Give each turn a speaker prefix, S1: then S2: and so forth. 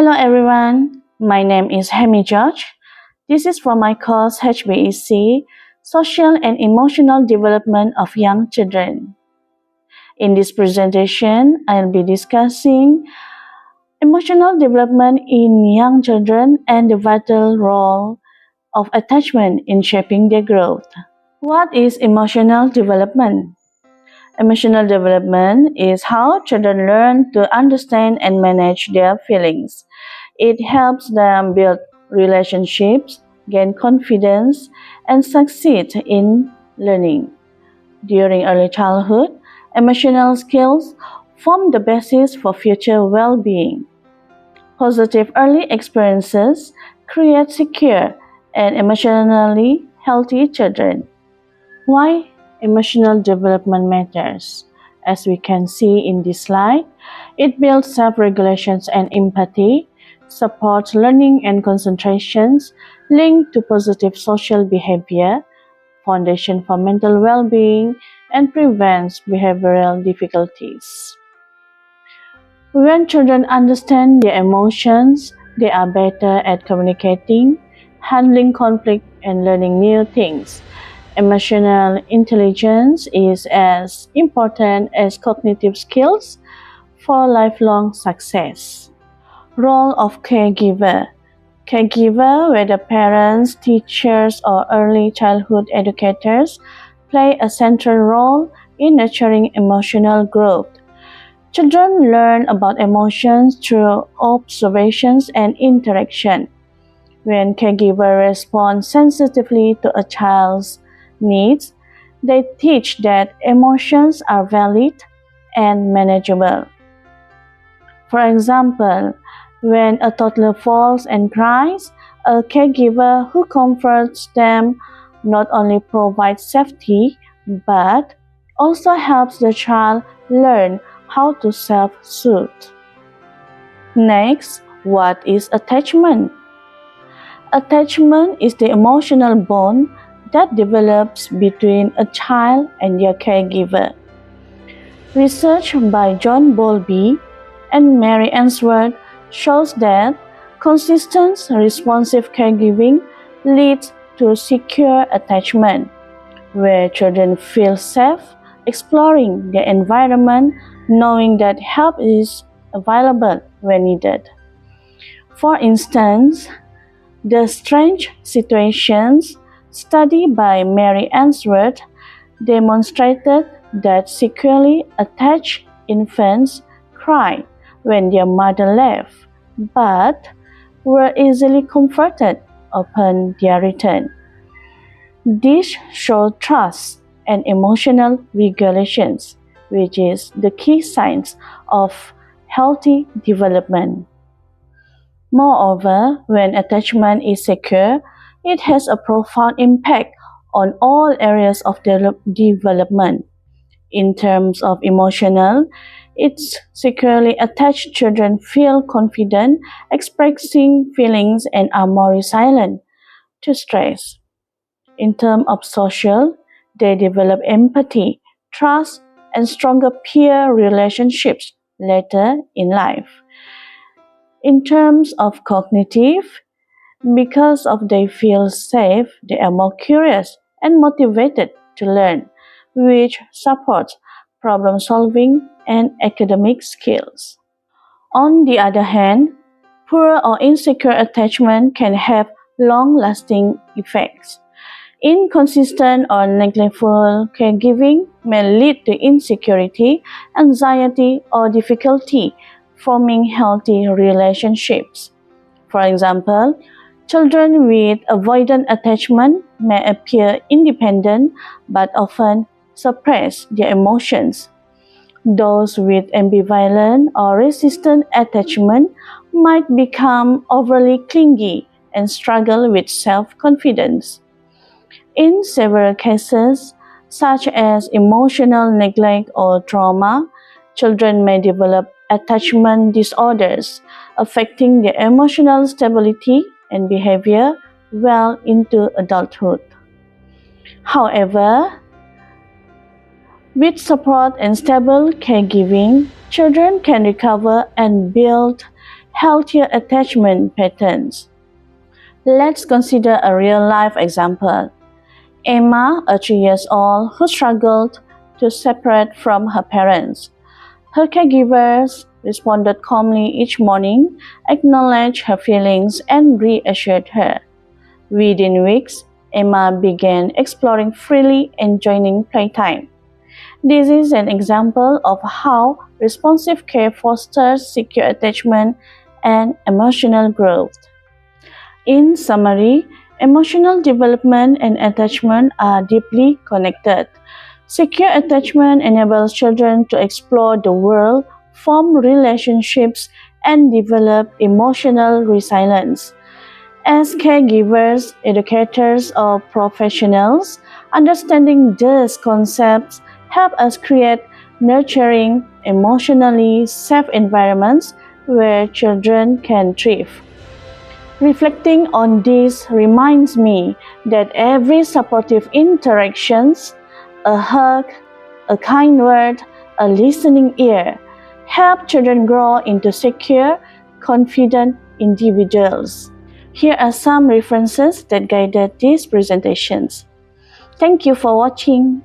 S1: Hello everyone, my name is Hemi George. This is from my course HBEC, Social and Emotional Development of Young Children. In this presentation, I'll be discussing emotional development in young children and the vital role of attachment in shaping their growth. What is emotional development? Emotional development is how children learn to understand and manage their feelings. It helps them build relationships, gain confidence, and succeed in learning. During early childhood, emotional skills form the basis for future well-being. Positive early experiences create secure and emotionally healthy children. Why emotional development matters? As we can see in this slide, it builds self-regulation and empathy, supports learning and concentrations, linked to positive social behavior, foundation for mental well-being, and prevents behavioral difficulties. When children understand their emotions, they are better at communicating, handling conflict, and learning new things. Emotional intelligence is as important as cognitive skills for lifelong success. Role of caregiver. Caregiver, whether parents, teachers, or early childhood educators, play a central role in nurturing emotional growth. Children learn about emotions through observations and interaction. When caregivers respond sensitively to a child's needs, they teach that emotions are valid and manageable. For example, when a toddler falls and cries, a caregiver who comforts them not only provides safety but also helps the child learn how to self-soothe. Next, what is attachment? Attachment is the emotional bond that develops between a child and their caregiver. Research by John Bowlby and Mary Ainsworth shows that consistent, responsive caregiving leads to secure attachment, where children feel safe exploring their environment, knowing that help is available when needed. For instance, the Strange Situations study by Mary Ainsworth demonstrated that securely attached infants cried when their mother left, but were easily comforted upon their return. This showed trust and emotional regulations, which is the key signs of healthy development. Moreover, when attachment is secure, it has a profound impact on all areas of development. In terms of emotional, its securely attached children feel confident, expressing feelings, and are more resilient to stress. In terms of social, they develop empathy, trust, and stronger peer relationships later in life. In terms of cognitive, because of they feel safe, they are more curious and motivated to learn, which supports problem solving and academic skills. On the other hand, poor or insecure attachment can have long-lasting effects. Inconsistent or neglectful caregiving may lead to insecurity, anxiety, or difficulty forming healthy relationships. For example, children with avoidant attachment may appear independent but often suppress their emotions. Those with ambivalent or resistant attachment might become overly clingy and struggle with self-confidence. In several cases, such as emotional neglect or trauma, children may develop attachment disorders, affecting their emotional stability and behavior well into adulthood. However, with support and stable caregiving, children can recover and build healthier attachment patterns. Let's consider a real-life example. Emma, a 3-year-old who struggled to separate from her parents. Her caregivers responded calmly each morning, acknowledged her feelings, and reassured her. Within weeks, Emma began exploring freely and joining playtime. This is an example of how responsive care fosters secure attachment and emotional growth. In summary, emotional development and attachment are deeply connected. Secure attachment enables children to explore the world, form relationships, and develop emotional resilience. As caregivers, educators, or professionals, understanding these concepts help us create nurturing, emotionally safe environments where children can thrive. Reflecting on this reminds me that every supportive interactions, a hug, a kind word, a listening ear, help children grow into secure, confident individuals. Here are some references that guided these presentations. Thank you for watching.